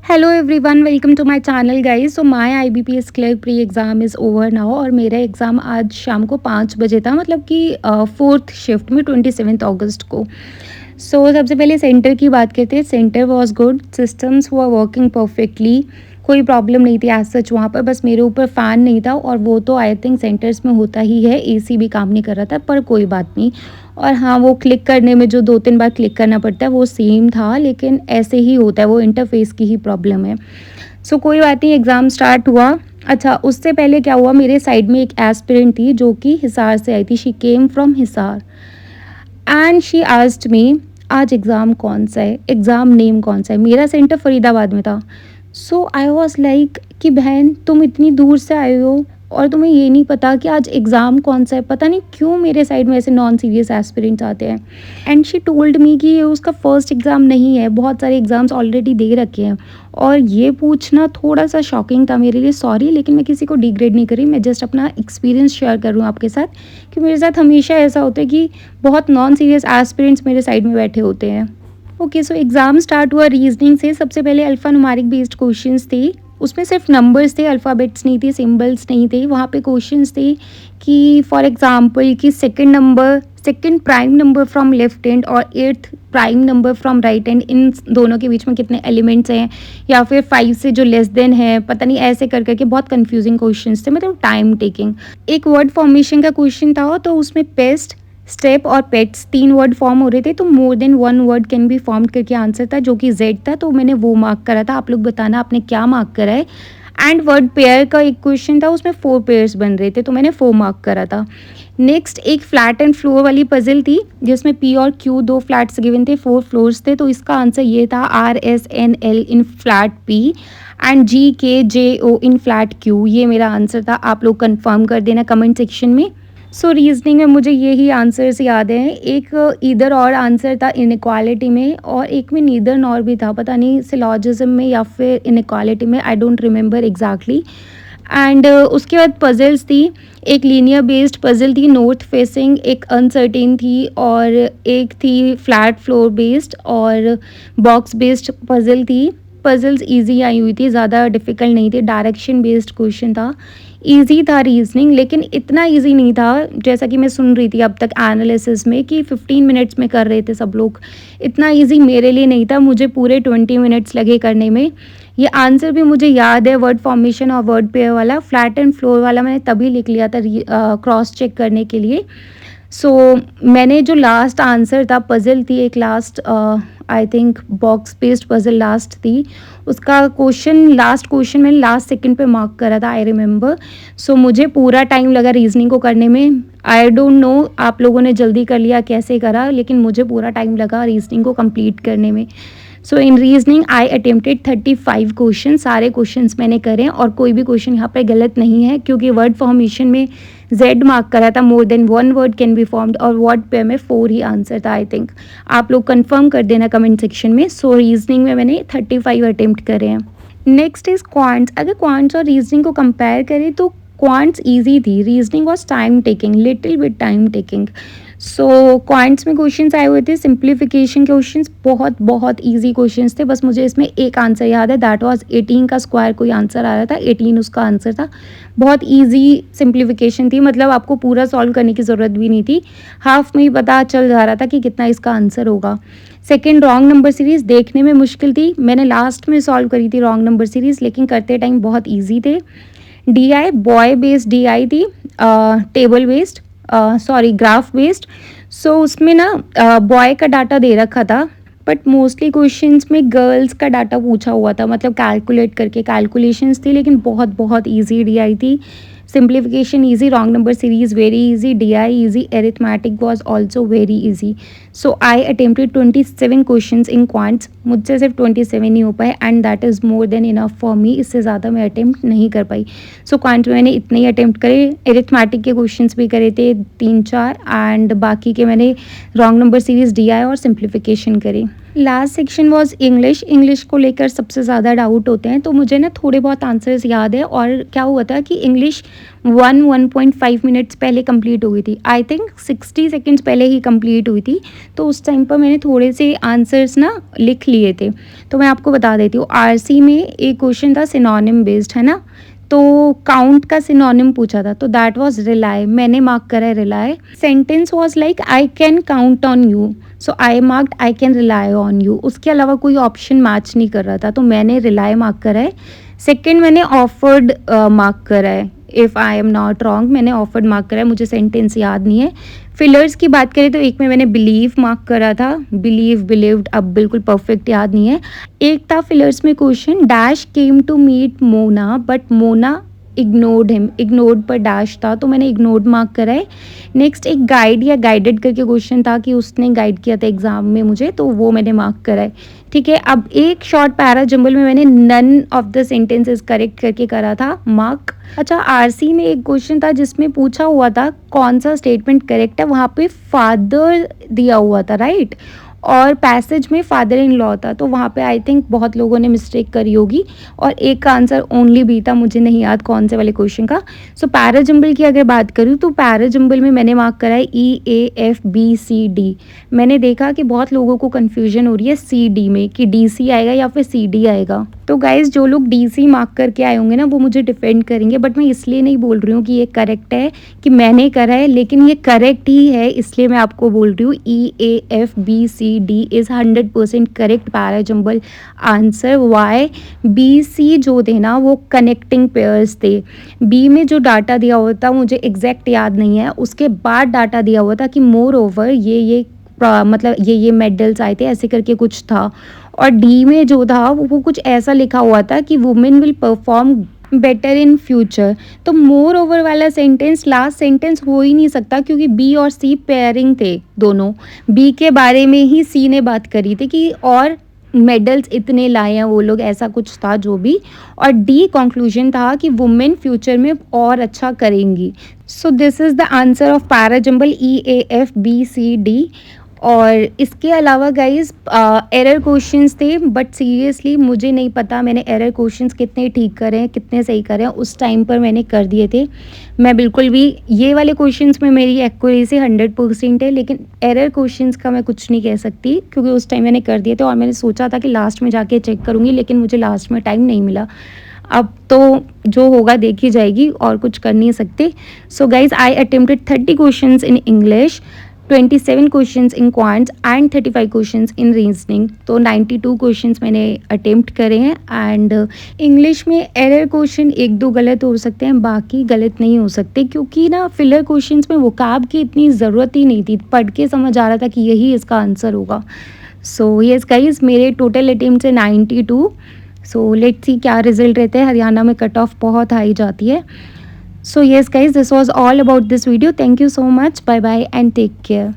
Hello everyone, welcome to my channel guys. So my IBPS clerk pre exam is over now और मेरा exam आज शाम को 5 बजे था, मतलब कि फोर्थ शिफ्ट में 27 अगस्त को। सबसे पहले सेंटर की बात करते हैं। Centre was good, systems were working perfectly, कोई प्रॉब्लम नहीं थी एज सच वहाँ पर। बस मेरे ऊपर फ़ैन नहीं था और वो तो आई थिंक सेंटर्स में होता ही है, एसी भी काम नहीं कर रहा था, पर कोई बात नहीं। और हाँ, वो क्लिक करने में जो 2-3 बार क्लिक करना पड़ता है वो सेम था, लेकिन ऐसे ही होता है, वो इंटरफेस की ही प्रॉब्लम है। कोई बात नहीं, एग्ज़ाम स्टार्ट हुआ। अच्छा, उससे पहले क्या हुआ, मेरे साइड में एक एस्पिरेंट थी जो कि हिसार से आई थी। She came from Hisar and she asked me आज एग्ज़ाम कौन सा है, एग्ज़ाम नेम कौन सा है। मेरा सेंटर फरीदाबाद में था। आई वाज लाइक कि बहन, तुम इतनी दूर से आए हो और तुम्हें ये नहीं पता कि आज एग्ज़ाम कौन सा है। पता नहीं क्यों मेरे साइड में ऐसे नॉन सीरियस एस्पिरेंट्स आते हैं। एंड शी टोल्ड मी कि ये उसका फर्स्ट एग्ज़ाम नहीं है, बहुत सारे एग्ज़ाम्स ऑलरेडी दे रखे हैं। और ये पूछना थोड़ा सा शॉकिंग था मेरे लिए। सॉरी, लेकिन मैं किसी को डिग्रेड नहीं कर रही, मैं जस्ट अपना एक्सपीरियंस शेयर कर रही हूँ आपके साथ कि मेरे साथ हमेशा ऐसा होता है कि बहुत नॉन सीरियस एस्पिरेंट्स मेरे साइड में बैठे होते हैं। ओके, सो एग्ज़ाम स्टार्ट हुआ रीजनिंग से। सबसे पहले अल्फ़ा न्यूमेरिक बेस्ड क्वेश्चंस थे। उसमें सिर्फ नंबर्स थे, अल्फ़ाबेट्स नहीं थे, सिंबल्स नहीं थे। वहाँ पे क्वेश्चंस थे कि फॉर एग्जांपल कि second prime number from left hand और eighth prime number from right hand, इन दोनों के बीच में कितने एलिमेंट्स हैं, या फिर 5 से जो लेस देन है, पता नहीं, ऐसे कर करके बहुत कंफ्यूजिंग क्वेश्चंस थे, मतलब टाइम टेकिंग। एक वर्ड फॉर्मेशन का क्वेश्चन था, तो उसमें पेस्ट, स्टेप और पेट्स 3 वर्ड फॉर्म हो रहे थे, तो more than 1 word can be form करके आंसर था जो कि जेड था, तो मैंने वो मार्क करा था। आप लोग बताना आपने क्या मार्क करा है। एंड वर्ड पेयर का एक क्वेश्चन था, उसमें 4 पेयर्स बन रहे थे, तो मैंने 4 मार्क करा था। नेक्स्ट एक फ्लैट एंड फ्लोर वाली पजल थी जिसमें पी और क्यू 2 फ्लैट्स गिवन थे, 4 फ्लोर्स थे, तो इसका आंसर ये था RSNL in flat P and GKJO in flat Q. ये मेरा आंसर था। आप लोग कंफर्म कर देना कमेंट सेक्शन में। रीजनिंग में मुझे यही आंसर्स याद हैं। एक इधर और आंसर था इनइक्वालिटी में, और एक में नीदर नॉर भी था, पता नहीं सिलॉजिज्म में या फिर इनइक्वालिटी में, I don't remember exactly. And उसके बाद पजल्स थी। एक लीनियर बेस्ड पजल थी नॉर्थ फेसिंग, एक अनसर्टेन थी, और एक थी फ्लैट फ्लोर बेस्ड और बॉक्स बेस्ड पजल थी। पजल्स इजी आई हुई थी, ज़्यादा डिफ़िकल्ट नहीं थी। डायरेक्शन बेस्ड क्वेश्चन था, इजी था रीजनिंग, लेकिन इतना इजी नहीं था जैसा कि मैं सुन रही थी अब तक एनालिसिस में कि 15 मिनट्स में कर रहे थे सब लोग। इतना इजी मेरे लिए नहीं था, मुझे पूरे 20 मिनट्स लगे करने में। ये आंसर भी मुझे याद है, वर्ड फॉर्मेशन और वर्ड पेयर वाला। फ्लैट एंड फ्लोर वाला मैंने तभी लिख लिया था क्रॉस चेक करने के लिए। मैंने जो लास्ट आंसर था, पज़ल थी एक last, I think box based puzzle last थी, उसका लास्ट क्वेश्चन मैंने लास्ट सेकंड पे मार्क करा था, आई रिमेंबर। मुझे पूरा टाइम लगा रीजनिंग को करने में। आई डोंट नो आप लोगों ने जल्दी कर लिया कैसे करा, लेकिन मुझे पूरा टाइम लगा रीजनिंग को कंप्लीट करने में। इन रीजनिंग आई अटेम्प्टेड 35 क्वेश्चन, सारे क्वेश्चंस मैंने करे और कोई भी क्वेश्चन यहाँ पर गलत नहीं है, क्योंकि वर्ड फॉर्मेशन में जेड मार्क करा था, more than 1 word can be formed, और वर्ड पे में 4 ही आंसर था आई थिंक। आप लोग कंफर्म कर देना कमेंट सेक्शन में। रीजनिंग में मैंने 35 अटेम्प्ट करे हैं। Next is quants. अगर क्वांट्स और रीजनिंग को कंपेयर करें तो क्वांट्स ईजी थी, reasoning was time taking, little bit time taking. Quants में क्वेश्चंस आए हुए थे सिंप्लीफिकेशन क्वेश्चंस, बहुत बहुत इजी क्वेश्चंस थे। बस मुझे इसमें एक आंसर याद है, दैट वाज 18 का स्क्वायर कोई आंसर आ रहा था, 18 उसका आंसर था। बहुत इजी सिंप्लीफिकेशन थी, मतलब आपको पूरा सॉल्व करने की ज़रूरत भी नहीं थी, हाफ में ही पता चल जा रहा था कि कितना इसका आंसर होगा। सेकेंड रॉन्ग नंबर सीरीज़ देखने में मुश्किल थी, मैंने लास्ट में सॉल्व करी थी रॉन्ग नंबर सीरीज़, लेकिन करते टाइम बहुत ईजी थे। DI बॉय बेस्ड DI थी, table based, sorry graph based. उसमें ना बॉय का डाटा दे रखा था, बट मोस्टली क्वेश्चंस में गर्ल्स का डाटा पूछा हुआ था, मतलब कैलकुलेट करके कैलकुलेशंस थी, लेकिन बहुत बहुत इजी DI थी। Simplification easy, wrong number series very easy, DI easy, arithmetic was also very easy. I attempted 27 questions in quants, मुझसे सिर्फ 27 ही हो पाए, and that is more than enough for me, इससे ज़्यादा मैं अटेम्प्ट नहीं कर पाई। क्वांट में मैंने इतने ही अटेम्प्ट करे, अरिथमेटिक के क्वेश्चंस भी करे थे 3-4, एंड बाकी के मैंने रॉन्ग नंबर सीरीज DI और सिंप्लीफिकेशन करे। Last section was English. English को लेकर सबसे ज़्यादा डाउट होते हैं, तो मुझे ना थोड़े बहुत आंसर्स याद है। और क्या हुआ था कि इंग्लिश 1.5 मिनट्स पहले कंप्लीट हुई थी, आई थिंक 60 सेकंड्स पहले ही कंप्लीट हुई थी। तो उस टाइम पर मैंने थोड़े से आंसर्स ना लिख लिए थे। तो मैं आपको बता देती हूँ, आरसी में एक क्वेश्चन था सिनोनिम बेस्ड, है ना? तो काउंट का सिनोनिम पूछा था, तो दैट वाज रिलाई, मैंने मार्क करा है rely. Sentence was like I can count on you, so I marked I can rely on you. उसके अलावा कोई ऑप्शन मैच नहीं कर रहा था, तो मैंने रिलाई मार्क करा है। सेकेंड मैंने ऑफर्ड मार्क करा है, if I am not wrong मैंने ऑफर्ड मार्क करा है, मुझे सेंटेंस याद नहीं है। फिलर्स की बात करें तो एक में मैंने बिलीव मार्क करा था, बिलीव बिलीव्ड अब बिल्कुल परफेक्ट याद नहीं है। एक था फिलर्स में question, dash came to meet Mona but Mona ignored him, ignored पर डैश था, तो मैंने इग्नोर्ड मार्क करा है। नेक्स्ट एक गाइड या गाइडेड करके क्वेश्चन था कि उसने गाइड किया था एग्जाम में मुझे, तो वो मैंने मार्क करा है। ठीक है, अब एक शॉर्ट पैरा जंबल में मैंने none of the sentences correct करके करा था मार्क। अच्छा, आरसी में एक क्वेश्चन था जिसमें पूछा हुआ था कौन सा स्टेटमेंट करेक्ट है, वहाँ पे फादर दिया हुआ था, राइट, और पैसेज में फादर इन लॉ था, तो वहाँ पे आई थिंक बहुत लोगों ने मिस्टेक करी होगी, और एक का आंसर ओनली बी था, मुझे नहीं याद कौन से वाले क्वेश्चन का। सो पैराजंबल की अगर बात करूँ तो पैराजंबल में मैंने मार्क करा है EAFBCD। मैंने देखा कि बहुत लोगों को कन्फ्यूजन हो रही है CD में कि DC आएगा या फिर CD आएगा। तो गाइज जो लोग DC मार्क करके आए होंगे ना वो मुझे डिफेंड करेंगे, बट मैं इसलिए नहीं बोल रही हूँ कि ये करेक्ट है कि मैंने करा है, लेकिन ये करेक्ट ही है, इसलिए मैं आपको बोल रही हूँ EAFBCD is 100% correct para jumble answer. Why? BC जो थे ना वो कनेक्टिंग पेयर्स थे। B में जो डाटा दिया हुआ था मुझे एग्जैक्ट याद नहीं है, उसके बाद डाटा दिया हुआ था कि मोर ओवर ये मतलब ये मेडल्स आए थे, ऐसे करके कुछ था। और D में जो था वो कुछ ऐसा लिखा हुआ था कि women will perform better in future. तो मोर ओवर वाला सेंटेंस लास्ट सेंटेंस हो ही नहीं सकता, क्योंकि B और C पेयरिंग थे दोनों। B के बारे में ही C ने बात करी थी कि और मेडल्स इतने लाए हैं वो लोग, ऐसा कुछ था जो भी। और D कंक्लूजन था कि वुमेन फ्यूचर में और अच्छा करेंगी। So this is the answer of parajumble EAFBCD। और इसके अलावा गाइज एरर क्वेश्चंस थे, बट सीरियसली मुझे नहीं पता मैंने एरर क्वेश्चंस कितने ठीक करे हैं, कितने सही करे हैं, उस टाइम पर मैंने कर दिए थे। मैं बिल्कुल भी ये वाले क्वेश्चंस में मेरी एक्यूरेसी 100% है, लेकिन एरर क्वेश्चंस का मैं कुछ नहीं कह सकती क्योंकि उस टाइम मैंने कर दिए थे, और मैंने सोचा था कि लास्ट में जाके चेक करूँगी, लेकिन मुझे लास्ट में टाइम नहीं मिला। अब तो जो होगा देखी जाएगी, और कुछ कर नहीं सकते। So guys I attempted 30 questions in English, 27 questions in quants and 35 questions in reasoning. तो 92 क्वेश्चंस मैंने अटेम्प्ट करे हैं। एंड इंग्लिश में एरर क्वेश्चन एक दो गलत हो सकते हैं, बाकी गलत नहीं हो सकते, क्योंकि ना फिलर क्वेश्चंस में वोकैब की इतनी ज़रूरत ही नहीं थी, पढ़ के समझ आ रहा था कि यही इसका आंसर होगा। सो यस गाइज, मेरे टोटल अटेम्प्ट है 92। सो लेट्स सी क्या रिजल्ट रहते हैं। हरियाणा में कट ऑफ बहुत हाई जाती है। So yes guys, this was all about this video. Thank you so much. Bye bye and take care.